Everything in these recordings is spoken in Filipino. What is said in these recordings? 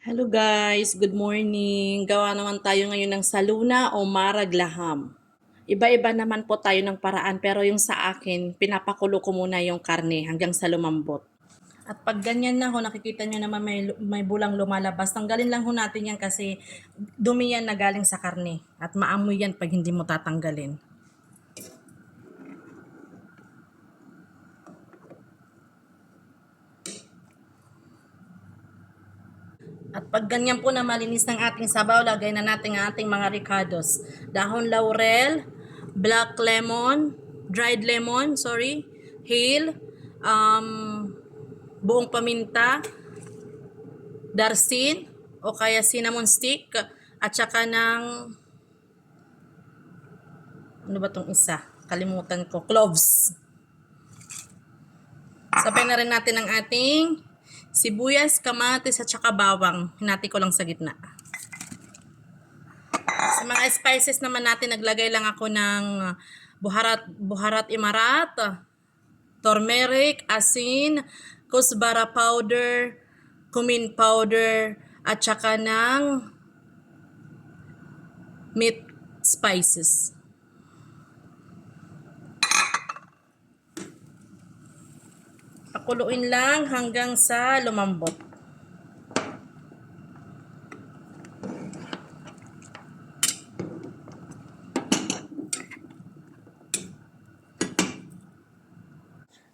Hello guys, good morning. Gawa naman tayo ngayon ng saluna o maraglaham. Iba-iba naman po tayo ng paraan pero yung sa akin, pinapakulo ko muna yung karne hanggang sa lumambot. At pag ganyan na ho, nakikita nyo naman may bulang lumalabas. Tanggalin lang ho natin yan kasi dumi yan na galing sa karne. At maamoy yan pag hindi mo tatanggalin. At pag ganyan po na malinis ng ating sabaw, lagay na natin ang ating mga ricados. Dahon laurel, black lemon, dried lemon, hale, buong paminta, darsin, o kaya cinnamon stick, at saka ng, ano ba tong isa? Kalimutan ko, cloves. Sabay na rin natin ang ating sibuyas, kamatis, at saka bawang. Hinati ko lang sa gitna. Sa mga spices naman natin, naglagay lang ako ng buharat imarat, turmeric, asin, kusbara powder, cumin powder, at saka ng meat spices. Pakuluin lang hanggang sa lumambot.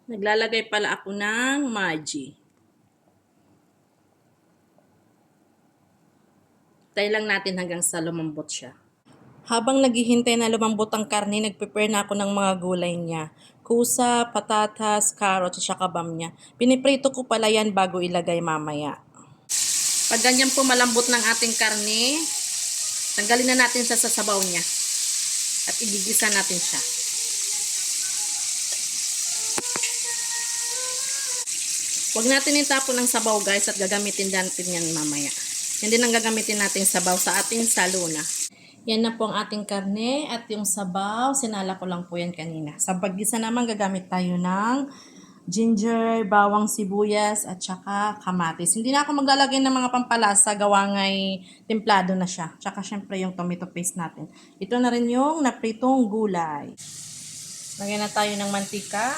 Naglalagay pala ako ng Maggi. Tayo lang natin hanggang sa lumambot siya. Habang naghihintay na lumambot ang karne, nagprepare na ako ng mga gulay niya. Kusa, patatas, carrots, at saka bamya. Piniprito ko pala yan bago ilagay mamaya. Pag ganyan po malambot ng ating karne, tanggalin na natin sa sabaw niya. At igigisa natin siya. Huwag natin itapon ng sabaw guys at gagamitin natin yan mamaya. Hindi nang gagamitin natin sabaw sa ating saluna. Yan na po ang ating karne at yung sabaw, sinala ko lang po yan kanina. Sa paggisa naman gagamit tayo ng ginger, bawang sibuyas at saka kamatis. Hindi na ako maglalagay ng mga pampalasa, gawa nga'y templado na siya. Tsaka syempre yung tomato paste natin. Ito na rin yung napritong gulay. Lagyan na tayo ng mantika.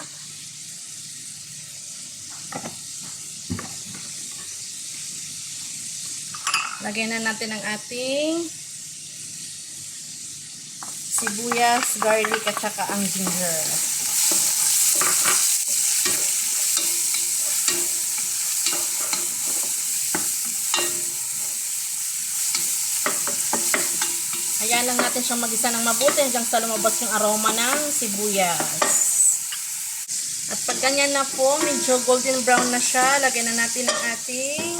Lagyan na natin ang ating sibuyas, garlic, at saka ang ginger. Hayaan lang natin siyang mag-isa ng mabuti hanggang sa lumabas yung aroma ng sibuyas. At pag ganyan na po, medyo golden brown na siya, lagyan na natin ang ating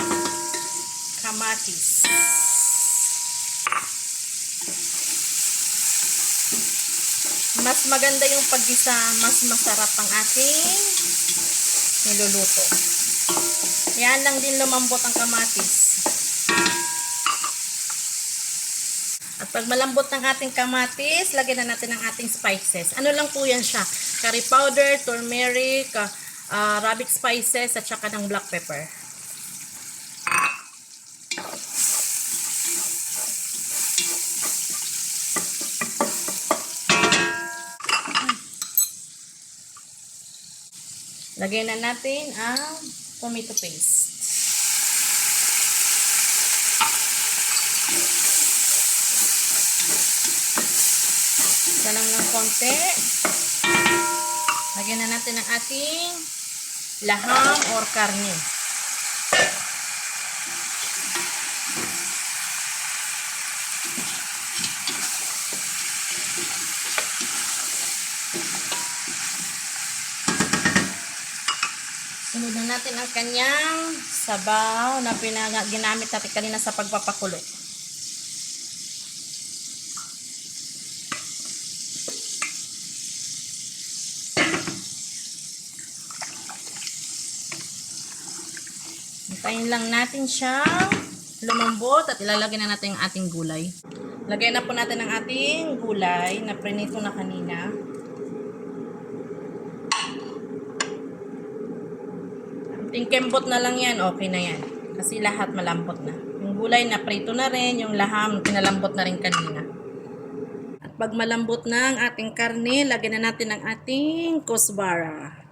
kamatis. Mas maganda yung paggisa, mas masarap ang ating niluluto. Yan lang din lumambot ang kamatis. At pag malambot ng ating kamatis, lagyan na natin ang ating spices. Ano lang po yan siya? Curry powder, turmeric, Arabic spices, at saka ng black pepper. Lagyan na natin ang tomato paste. Isa lang ng konti. Lagyan na natin ang ating laham or karne. Sunod na natin ang kanyang sabaw na ginamit natin kanina sa pagpapakulo. Hintayin lang natin siyang lumambot at ilalagay na natin ang ating gulay. Lagay na po natin ang ating gulay na prinito na kanina. Tingkembot na lang yan, okay na yan. Kasi lahat malambot na. Yung gulay na prito na rin, yung laham, pinalambot na rin kanina. At pag malambot na ang ating karne, lagyan na natin ang ating kusbara.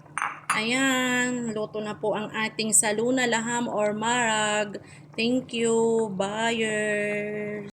Ayan, luto na po ang ating saluna, laham or marag. Thank you, buyers!